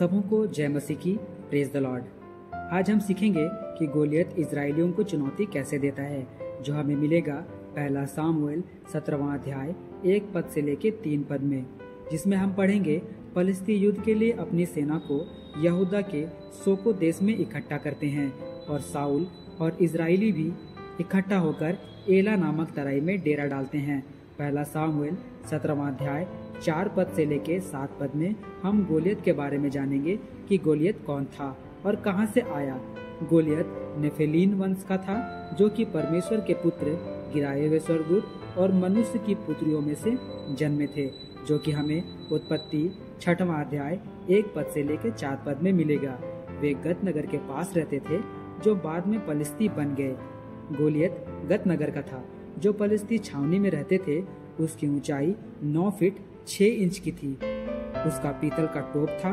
सबों को जय मसीह की। Praise the Lord. आज हम सीखेंगे कि गोलियत इजरायलियों को चुनौती कैसे देता है, जो हमें मिलेगा पहला सामुएल 17वां अध्याय 1 पद से लेके 3 पद में, जिसमें हम पढ़ेंगे फलिस्ती युद्ध के लिए अपनी सेना को यहूदा के सोको देश में इकट्ठा करते हैं और साउल और इजरायली भी इकट्ठा होकर एला नामक तराई में डेरा डालते हैं। पहला सामुएल 17वां अध्याय 4 पद से लेके 7 पद में हम गोलियत के बारे में जानेंगे कि गोलियत कौन था और कहां से आया। गोलियत नेफेलीन वंश का था, जो कि परमेश्वर के पुत्र, गिराए हुए स्वर्गदूत और मनुष्य की पुत्रियों में से जन्मे थे, जो कि हमें उत्पत्ति 6वां अध्याय 1 पद से लेकर 4 पद में मिलेगा। वे गत नगर के पास रहते थे, जो बाद में फलिस्ती बन गए। गोलियत गत नगर का था, जो फलिस्ती छावनी में रहते थे। उसकी ऊंचाई 9 फीट 6 इंच की थी। उसका पीतल का टोप था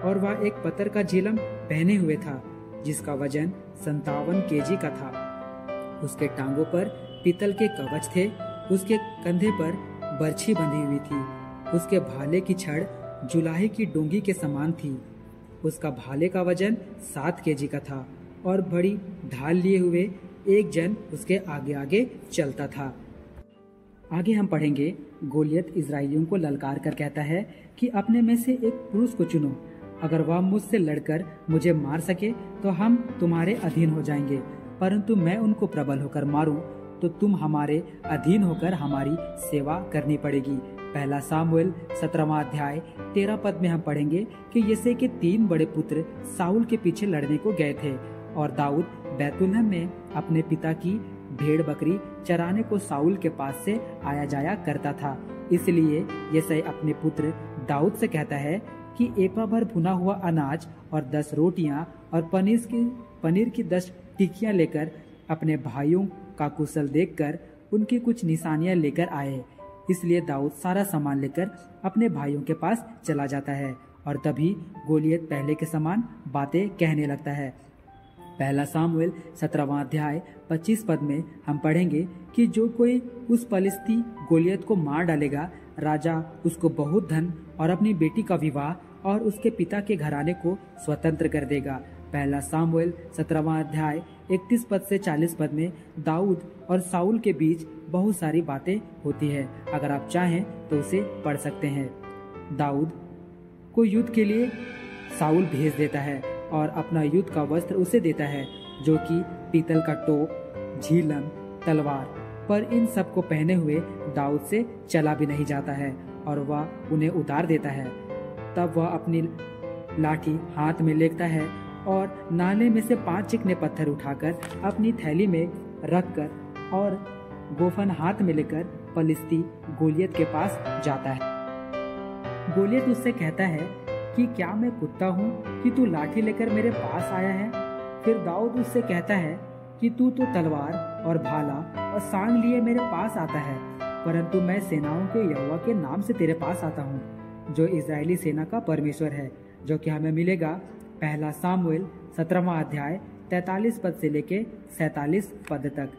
और वह एक पत्थर का झिलम पहने हुए था, जिसका वजन 57 केजी का था। उसके टांगों पर पीतल के कवच थे। उसके कंधे पर बर्छी बंधी हुई थी। उसके भाले की छड़ जुलाही की डोंगी के समान थी। उसका भाले का वजन 7 केजी का था और बड़ी ढाल लिए हुए एक जन उसके आगे आगे चलता था। आगे हम पढ़ेंगे, गोलियत इजरायलियों को ललकार कर कहता है कि अपने में से एक पुरुष को चुनो। अगर वह मुझसे लड़कर मुझे मार सके तो हम तुम्हारे अधीन हो जाएंगे, परंतु मैं उनको प्रबल होकर मारूं तो तुम हमारे अधीन होकर हमारी सेवा करनी पड़ेगी। पहला सामुएल 17वां अध्याय 13 पद में हम पढ़ेंगे कि यिशै के 3 बड़े पुत्र साउल के पीछे लड़ने को गए थे और दाऊद बैतुलहम में अपने पिता की भेड़ बकरी चराने को साउल के पास से आया जाया करता था। इसलिए यिशै अपने पुत्र दाऊद से कहता है कि एपा भर भुना हुआ अनाज और 10 रोटियां और पनीर की 10 टिक्कियां लेकर अपने भाइयों का कुशल देखकर उनकी कुछ निशानियां लेकर आए। इसलिए दाऊद सारा सामान लेकर अपने भाइयों के पास चला जाता है और तभी गोलियत पहले के समान बातें कहने लगता है। पहला सामुएल 17वां अध्याय 25 पद में हम पढ़ेंगे कि जो कोई उस फलिस्ती गोलियत को मार डालेगा, राजा उसको बहुत धन और अपनी बेटी का विवाह और उसके पिता के घराने को स्वतंत्र कर देगा। पहला सामुएल 17वां अध्याय 31 पद से 40 पद में दाऊद और साउल के बीच बहुत सारी बातें होती है। अगर आप चाहें तो उसे पढ़ सकते हैं। दाऊद को युद्ध के लिए साउल भेज देता है और अपना युद्ध का वस्त्र उसे देता है, जो कि पीतल का टोप, झिलम, तलवार, पर इन सब को पहने हुए दाऊद से चला भी नहीं जाता है और वह उन्हें उतार देता है। तब वह अपनी लाठी हाथ में लेता है और नाले में से 5 चिकने पत्थर उठाकर अपनी थैली में रखकर और गोफन हाथ में लेकर फलिस्ती गोलियत के पास जाता है। गोलियत उससे कहता है कि क्या मैं कुत्ता हूँ कि तू लाठी लेकर मेरे पास आया है? फिर दाऊद उससे कहता है कि तू तो तलवार और भाला और सांग लिए मेरे पास आता है, परंतु मैं सेनाओं के यहोवा के नाम से तेरे पास आता हूँ, जो इजरायली सेना का परमेश्वर है, जो कि हमें मिलेगा पहला सामुएल 17वां अध्याय 43 पद से लेके 47 पद तक।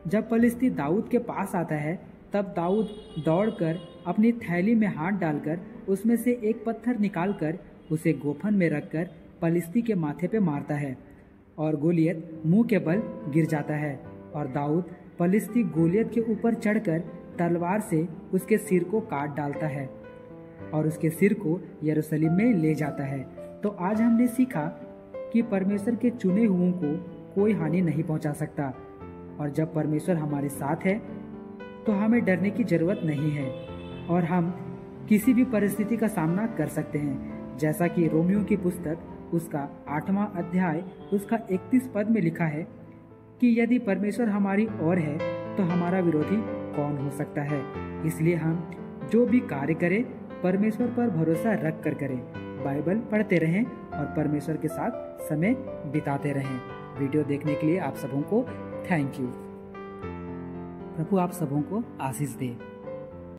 जब फलिस्ती दाऊद के पास आता है, तब दाऊद दौड़कर अपनी थैली में हाथ डालकर उसमें से एक पत्थर निकालकर उसे गोफन में रखकर फलिस्ती के माथे पे मारता है और गोलियत मुंह के बल गिर जाता है और दाऊद फलिस्ती गोलियत के ऊपर चढ़कर तलवार से उसके सिर को काट डालता है और उसके सिर को यरूशलेम में ले जाता है। तो आज हमने सीखा कि परमेश्वर के चुने हुओं को कोई हानि नहीं पहुंचा सकता, और जब परमेश्वर हमारे साथ है तो हमें डरने की जरूरत नहीं है और हम किसी भी परिस्थिति का सामना कर सकते हैं। जैसा कि रोमियो की पुस्तक उसका 8वां अध्याय उसका 31 पद में लिखा है कि यदि परमेश्वर हमारी ओर है तो हमारा विरोधी कौन हो सकता है। इसलिए हम जो भी कार्य करें परमेश्वर पर भरोसा रख कर करें, बाइबल पढ़ते रहें और परमेश्वर के साथ समय बिताते रहें। वीडियो देखने के लिए आप सबों को थैंक यू। प्रभु आप सबों को आशीष दे।